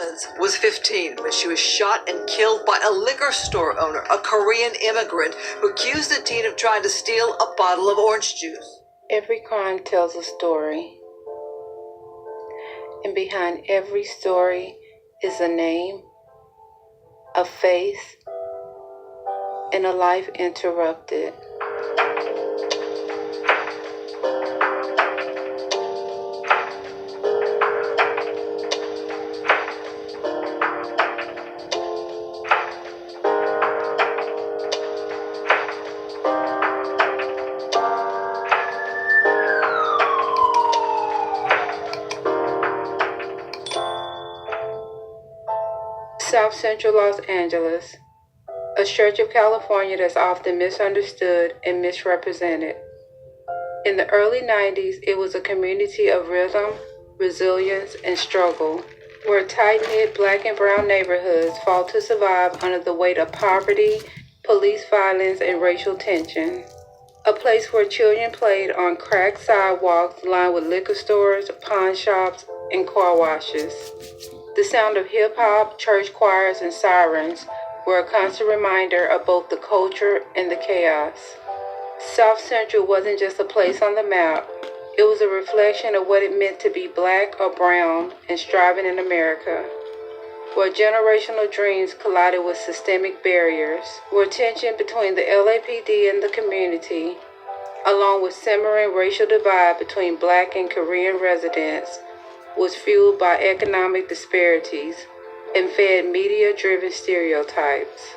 Harlins was 15 when she was shot and killed by a liquor store owner, a Korean immigrant who accused the teen of trying to steal a bottle of orange juice. Every crime tells a story, and behind every story is a name, a face, and a life interrupted. South Central Los Angeles, a stretch of California that's often misunderstood and misrepresented. In the early 90s, it was a community of rhythm, resilience, and struggle, where tight-knit black and brown neighborhoods fought to survive under the weight of poverty, police violence, and racial tension. A place where children played on cracked sidewalks lined with liquor stores, pawn shops, and car washes. The sound of hip-hop, church choirs, and sirens were a constant reminder of both the culture and the chaos. South Central wasn't just a place on the map. It was a reflection of what it meant to be black or brown and striving in America, where generational dreams collided with systemic barriers, where tension between the LAPD and the community, along with simmering racial divide between black and Korean residents, was fueled by economic disparities and fed media-driven stereotypes.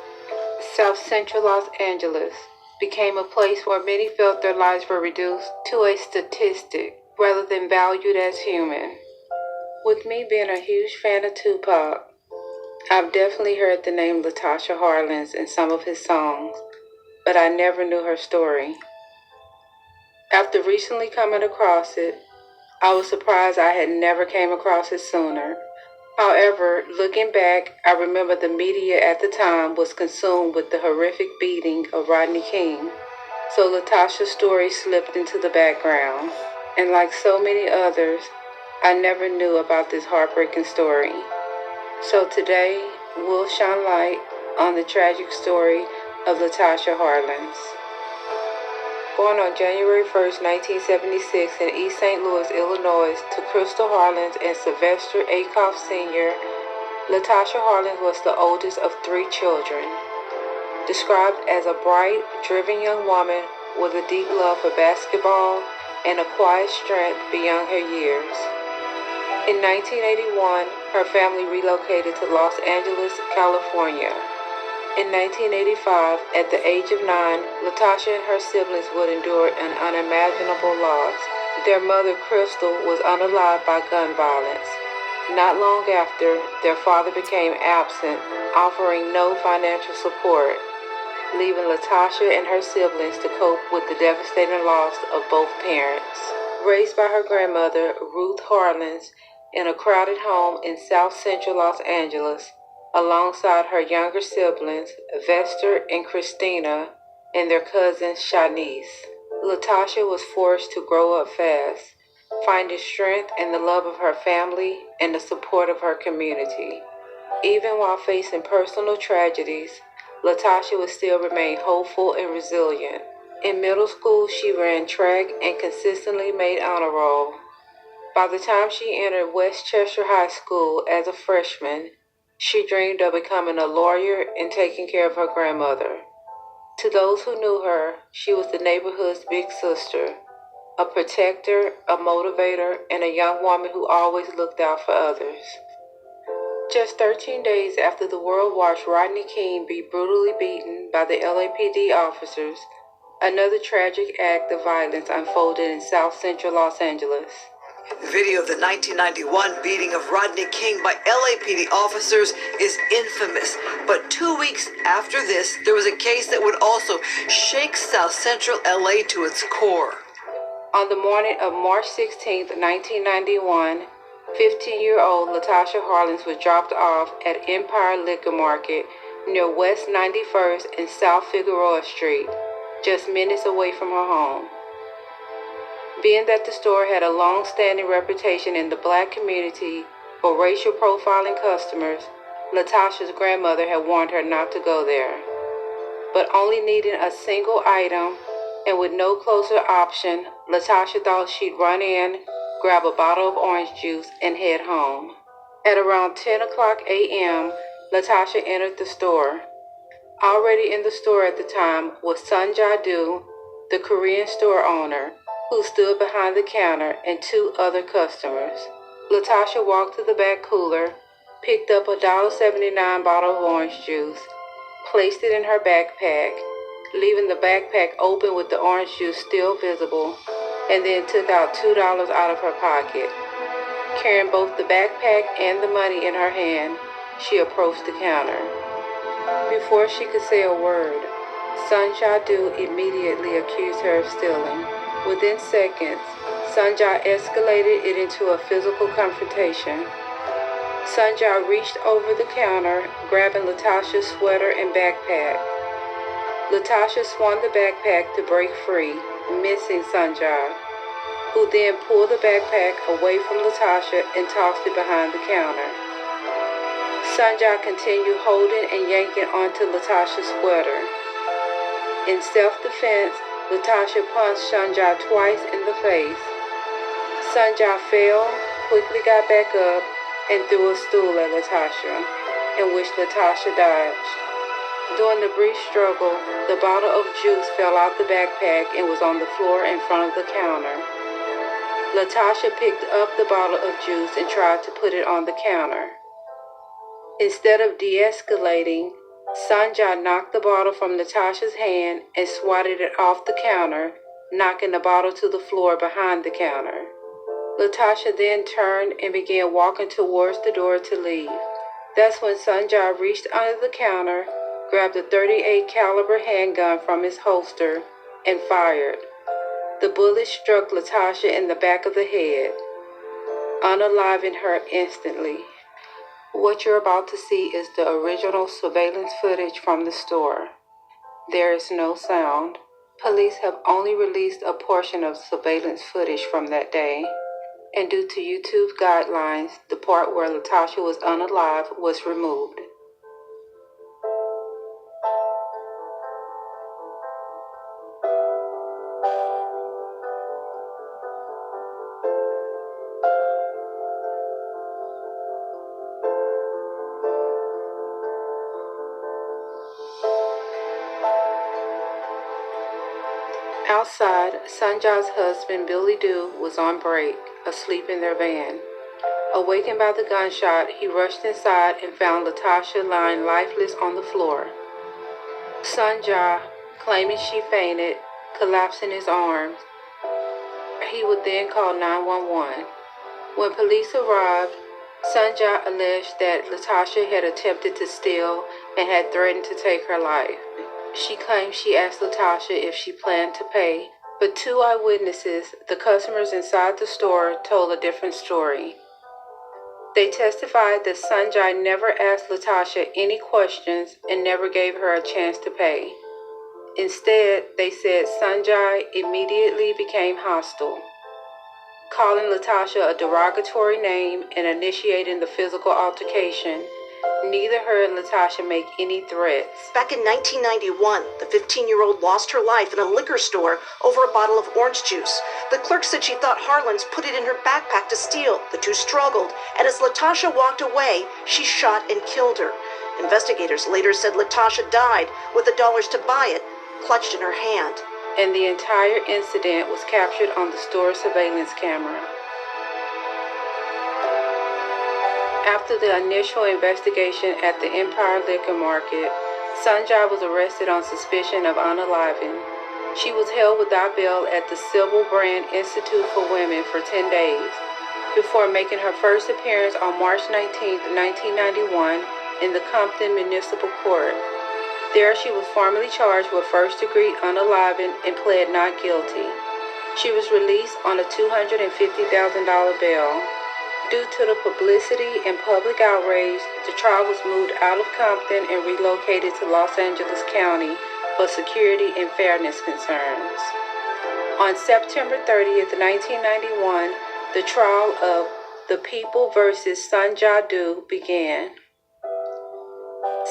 South Central Los Angeles became a place where many felt their lives were reduced to a statistic rather than valued as human. With me being a huge fan of Tupac, I've definitely heard the name Latasha Harlins in some of his songs, but I never knew her story. After recently coming across it, I was surprised I had never came across it sooner. However, looking back, I remember the media at the time was consumed with the horrific beating of Rodney King, so Latasha's story slipped into the background. And like so many others, I never knew about this heartbreaking story. So today, we'll shine light on the tragic story of Latasha Harlins. Born on January 1st, 1976 in East St. Louis, Illinois, to Crystal Harlins and Sylvester Akoff Sr., Latasha Harlins was the oldest of 3 children. Described as a bright, driven young woman with a deep love for basketball and a quiet strength beyond her years. In 1981, her family relocated to Los Angeles, California. In 1985, at the age of 9, Latasha and her siblings would endure an unimaginable loss. Their mother, Crystal, was unalived by gun violence. Not long after, their father became absent, offering no financial support, leaving Latasha and her siblings to cope with the devastating loss of both parents. Raised by her grandmother, Ruth Harlins, in a crowded home in South Central Los Angeles, alongside her younger siblings, Vester and Christina, and their cousin, Shanice. Latasha was forced to grow up fast, finding strength in the love of her family and the support of her community. Even while facing personal tragedies, Latasha would still remain hopeful and resilient. In middle school, she ran track and consistently made honor roll. By the time she entered Westchester High School as a freshman, she dreamed of becoming a lawyer and taking care of her grandmother. To those who knew her, she was the neighborhood's big sister, a protector, a motivator, and a young woman who always looked out for others. Just 13 days after the world watched Rodney King be brutally beaten by the LAPD officers, another tragic act of violence unfolded in South Central Los Angeles. Video of the 1991 beating of Rodney King by LAPD officers is infamous. But 2 weeks after this, there was a case that would also shake South Central LA to its core. On the morning of March 16, 1991, 15-year-old Latasha Harlins was dropped off at Empire Liquor Market near West 91st and South Figueroa Street, just minutes away from her home. Being that the store had a long-standing reputation in the black community for racial profiling customers, Latasha's grandmother had warned her not to go there. But only needing a single item and with no closer option, Latasha thought she'd run in, grab a bottle of orange juice, and head home. At around 10 o'clock a.m., Latasha entered the store. Already in the store at the time was Sun Ja-do, the Korean store owner, who stood behind the counter, and two other customers. Latasha walked to the back cooler, picked up a $1.79 bottle of orange juice, placed it in her backpack, leaving the backpack open with the orange juice still visible, and then took out $2 out of her pocket. Carrying both the backpack and the money in her hand, she approached the counter. Before she could say a word, Sun Ja-do immediately accused her of stealing. Within seconds, Sun Ja escalated it into a physical confrontation. Sun Ja reached over the counter, grabbing Latasha's sweater and backpack. Latasha swung the backpack to break free, missing Sun Ja, who then pulled the backpack away from Latasha and tossed it behind the counter. Sun Ja continued holding and yanking onto Latasha's sweater. In self-defense, Latasha punched Sun Ja twice in the face. Sun Ja fell, quickly got back up, and threw a stool at Latasha, in which Latasha dodged. During the brief struggle, the bottle of juice fell out the backpack and was on the floor in front of the counter. Latasha picked up the bottle of juice and tried to put it on the counter. Instead of de-escalating, Sun Ja knocked the bottle from Latasha's hand and swatted it off the counter, knocking the bottle to the floor behind the counter. Latasha then turned and began walking towards the door to leave. That's when Sun Ja reached under the counter, grabbed a .38 caliber handgun from his holster, and fired. The bullet struck Latasha in the back of the head, unaliving her instantly. What you're about to see is the original surveillance footage from the store. There is no sound. Police have only released a portion of surveillance footage from that day, and due to YouTube guidelines, the part where Latasha was unalive was removed. Outside, Sun Ja's husband, Billy Do, was on break, asleep in their van. Awakened by the gunshot, he rushed inside and found Latasha lying lifeless on the floor. Sun Ja, claiming she fainted, collapsed in his arms. He would then call 911. When police arrived, Sun Ja alleged that Latasha had attempted to steal and had threatened to take her life. She claimed she asked Latasha if she planned to pay, but two eyewitnesses, the customers inside the store, told a different story. They testified that Sun Ja never asked Latasha any questions and never gave her a chance to pay. Instead, they said Sun Ja immediately became hostile, calling Latasha a derogatory name and initiating the physical altercation. Neither her and Latasha make any threats. Back in 1991, the 15-year-old lost her life in a liquor store over a bottle of orange juice. The clerk said she thought Harlins put it in her backpack to steal. The two struggled, and as Latasha walked away, she shot and killed her. Investigators later said Latasha died with the dollars to buy it clutched in her hand. And the entire incident was captured on the store surveillance camera. After the initial investigation at the Empire Liquor Market, Sun Ja was arrested on suspicion of unaliving. She was held without bail at the Civil Brand Institute for Women for 10 days, before making her first appearance on March 19, 1991, in the Compton Municipal Court. There she was formally charged with first-degree unaliving and pled not guilty. She was released on a $250,000 bail. Due to the publicity and public outrage, the trial was moved out of Compton and relocated to Los Angeles County for security and fairness concerns. On September 30th, 1991, the trial of The People versus Sanjay Dutt began.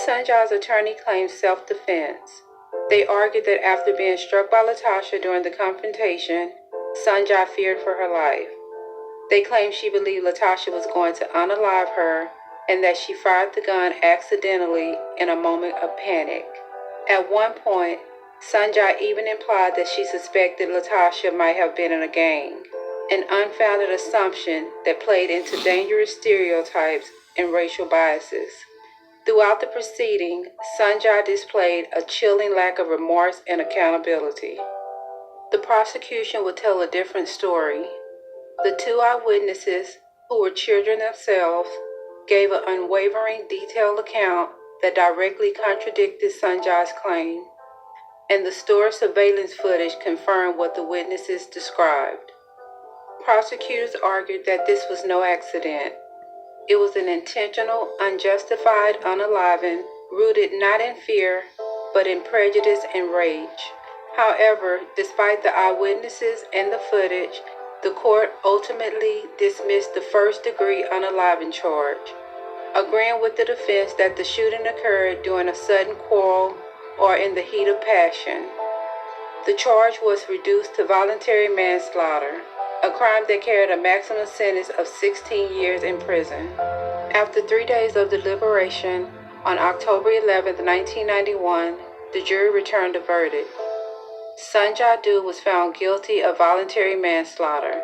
Sanjay's attorney claimed self-defense. They argued that after being struck by Latasha during the confrontation, Sanjay feared for her life. They claimed she believed Latasha was going to unalive her and that she fired the gun accidentally in a moment of panic. At one point, Sanjay even implied that she suspected Latasha might have been in a gang, an unfounded assumption that played into dangerous stereotypes and racial biases. Throughout the proceeding, Sanjay displayed a chilling lack of remorse and accountability. The prosecution would tell a different story. The two eyewitnesses, who were children themselves, gave an unwavering, detailed account that directly contradicted Sanjay's claim, and the store surveillance footage confirmed what the witnesses described. Prosecutors argued that this was no accident. It was an intentional, unjustified unaliving, rooted not in fear, but in prejudice and rage. However, despite the eyewitnesses and the footage, the court ultimately dismissed the first-degree unaliving charge, agreeing with the defense that the shooting occurred during a sudden quarrel or in the heat of passion. The charge was reduced to voluntary manslaughter, a crime that carried a maximum sentence of 16 years in prison. After 3 days of deliberation, on October 11, 1991, the jury returned a verdict. Sanjay Dutt was found guilty of voluntary manslaughter.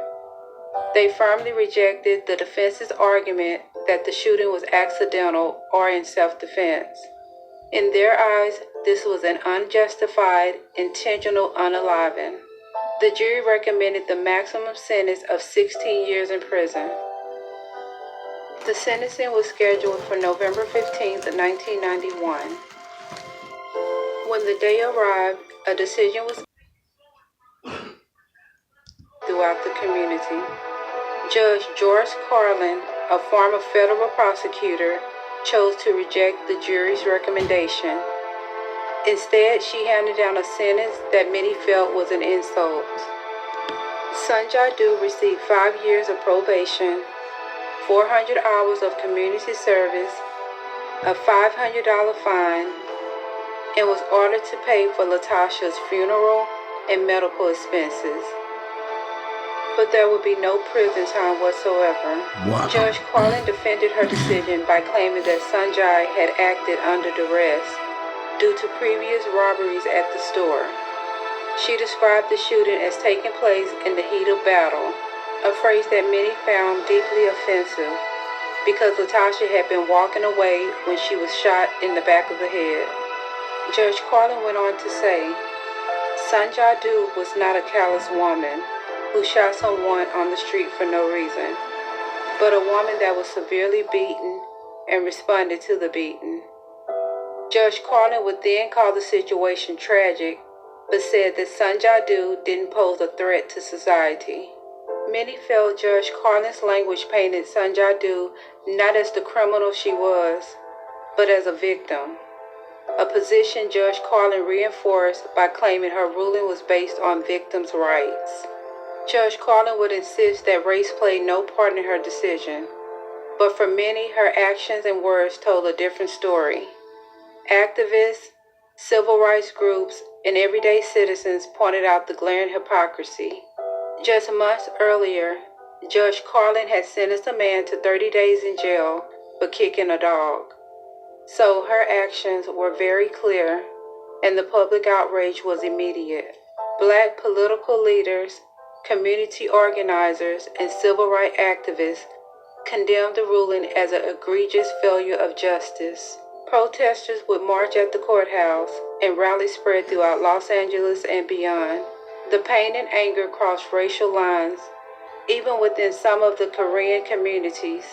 They firmly rejected the defense's argument that the shooting was accidental or in self-defense. In their eyes, this was an unjustified, intentional unaliving. The jury recommended the maximum sentence of 16 years in prison. The sentencing was scheduled for November 15, 1991. When the day arrived, a decision was throughout the community. Judge George Carlin, a former federal prosecutor, chose to reject the jury's recommendation. Instead, she handed down a sentence that many felt was an insult. Sanjay Dutt received 5 years of probation, 400 hours of community service, a $500 fine, and was ordered to pay for Latasha's funeral and medical expenses. But there would be no prison time whatsoever. Wow. Judge Carlin defended her decision by claiming that Sanjay had acted under duress due to previous robberies at the store. She described the shooting as taking place in the heat of battle, a phrase that many found deeply offensive because Latasha had been walking away when she was shot in the back of the head. Judge Carlin went on to say, Sanjay Dutt was not a callous woman who shot someone on the street for no reason, but a woman that was severely beaten and responded to the beating. Judge Carlin would then call the situation tragic, but said that Sanjay Dutt didn't pose a threat to society. Many felt Judge Carlin's language painted Sanjay Dutt not as the criminal she was, but as a victim, a position Judge Carlin reinforced by claiming her ruling was based on victims' rights. Judge Carlin would insist that race played no part in her decision, but for many, her actions and words told a different story. Activists, civil rights groups, and everyday citizens pointed out the glaring hypocrisy. Just months earlier, Judge Carlin had sentenced a man to 30 days in jail for kicking a dog. So her actions were very clear, and the public outrage was immediate. Black political leaders, community organizers, and civil rights activists condemned the ruling as an egregious failure of justice. Protesters would march at the courthouse, and rallies spread throughout Los Angeles and beyond. The pain and anger crossed racial lines. Even within some of the Korean communities,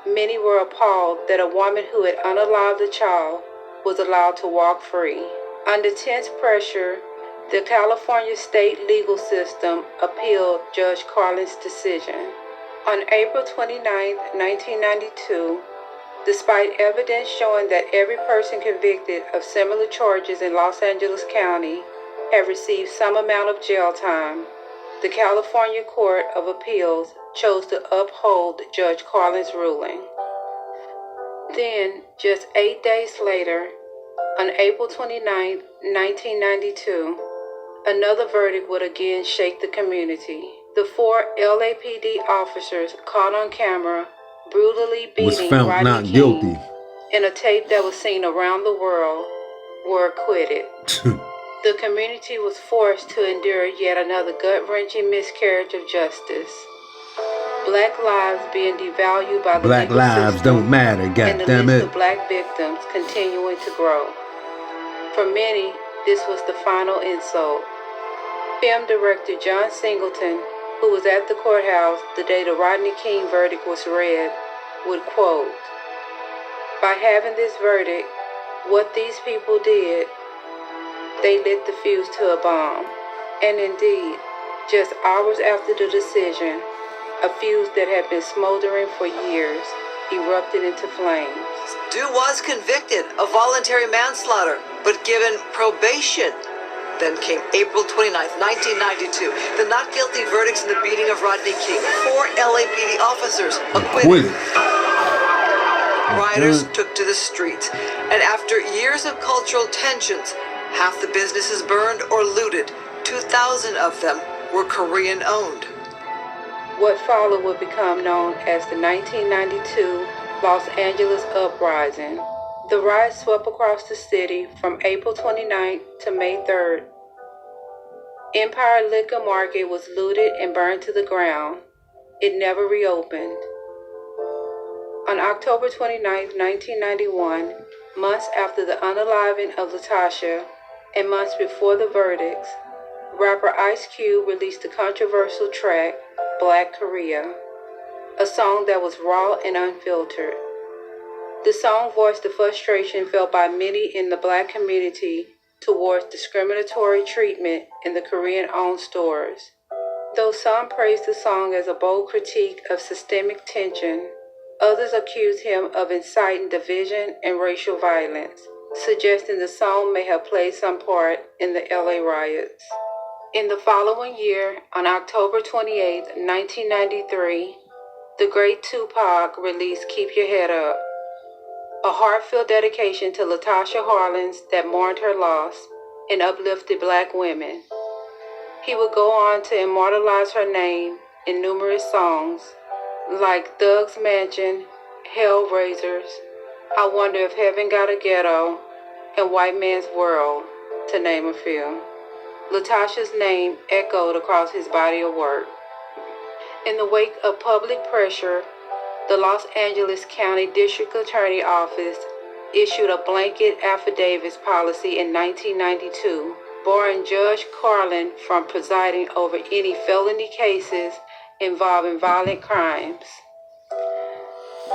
many were appalled that a woman who had unalived a child was allowed to walk free. Under tense pressure, the California state legal system appealed Judge Carlin's decision. On April 29, 1992, despite evidence showing that every person convicted of similar charges in Los Angeles County had received some amount of jail time, the California Court of Appeals chose to uphold Judge Carlin's ruling. Then, just 8 days later, on April 29, 1992, another verdict would again shake the community. The 4 LAPD officers caught on camera brutally beating Rodney King guilty in a tape that was seen around the world were acquitted. The community was forced to endure yet another gut-wrenching miscarriage of justice. Black lives being devalued by the Black legal lives system, don't matter, and the goddammit. list of black victims continuing to grow. For many, this was the final insult. Film director John Singleton, who was at the courthouse the day the Rodney King verdict was read, would quote, "By having this verdict, what these people did, they lit the fuse to a bomb." And indeed, just hours after the decision, a fuse that had been smoldering for years erupted into flames. Stu was convicted of voluntary manslaughter, but given probation. Then came April 29th, 1992. The not guilty verdicts in the beating of Rodney King. 4 LAPD officers acquitted. Rioters took to the streets, and after years of cultural tensions, half the businesses burned or looted. 2,000 of them were Korean-owned. What followed would become known as the 1992 Los Angeles Uprising. The riots swept across the city from April 29th to May 3rd. Empire Liquor Market was looted and burned to the ground. It never reopened. On October 29, 1991, months after the unaliving of Latasha and months before the verdicts, rapper Ice Cube released the controversial track, Black Korea, a song that was raw and unfiltered. The song voiced the frustration felt by many in the black community towards discriminatory treatment in the Korean-owned stores. Though some praised the song as a bold critique of systemic tension, others accused him of inciting division and racial violence, suggesting the song may have played some part in the LA riots. In the following year, on October 28, 1993, the great Tupac released Keep Your Head Up, a heartfelt dedication to Latasha Harlins that mourned her loss and uplifted black women. He would go on to immortalize her name in numerous songs, like Thug's Mansion, Hellraisers, I Wonder If Heaven Got a Ghetto, and White Man's World, to name a few. Latasha's name echoed across his body of work. In the wake of public pressure, the Los Angeles County District Attorney Office issued a blanket affidavits policy in 1992, barring Judge Carlin from presiding over any felony cases involving violent crimes.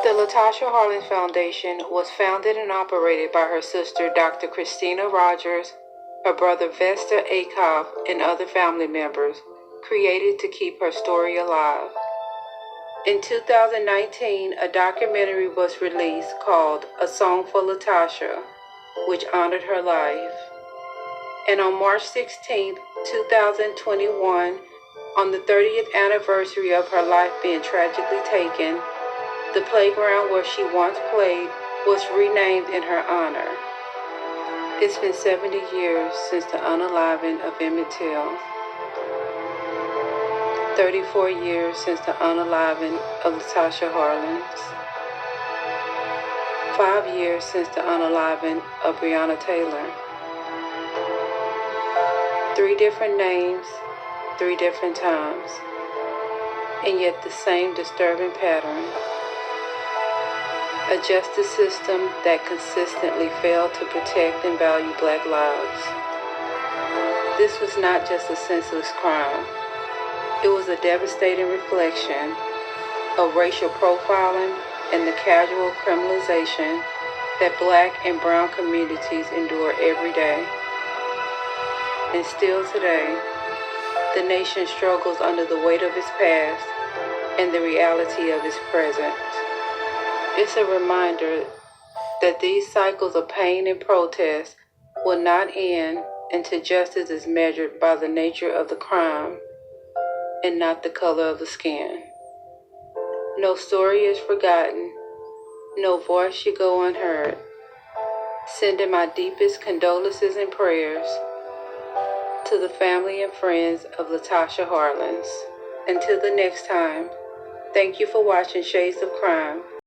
The Latasha Harlins Foundation was founded and operated by her sister, Dr. Christina Rogers, her brother Vesta Akoff, and other family members, created to keep her story alive. In 2019, a documentary was released called A Song for Latasha, which honored her life. And on March 16, 2021, on the 30th anniversary of her life being tragically taken, the playground where she once played was renamed in her honor. It's been 70 years since the unaliving of Emmett Till. 34 years since the unaliving of Latasha Harlins. 5 years since the unaliving of Breonna Taylor. 3 different names, 3 different times, and yet the same disturbing pattern. A justice system that consistently failed to protect and value black lives. This was not just a senseless crime. It was a devastating reflection of racial profiling and the casual criminalization that black and brown communities endure every day. And still today, the nation struggles under the weight of its past and the reality of its present. It's a reminder that these cycles of pain and protest will not end until justice is measured by the nature of the crime and not the color of the skin. No story is forgotten. No voice should go unheard. Sending my deepest condolences and prayers to the family and friends of Latasha Harlins. Until the next time, thank you for watching Shades of Crime.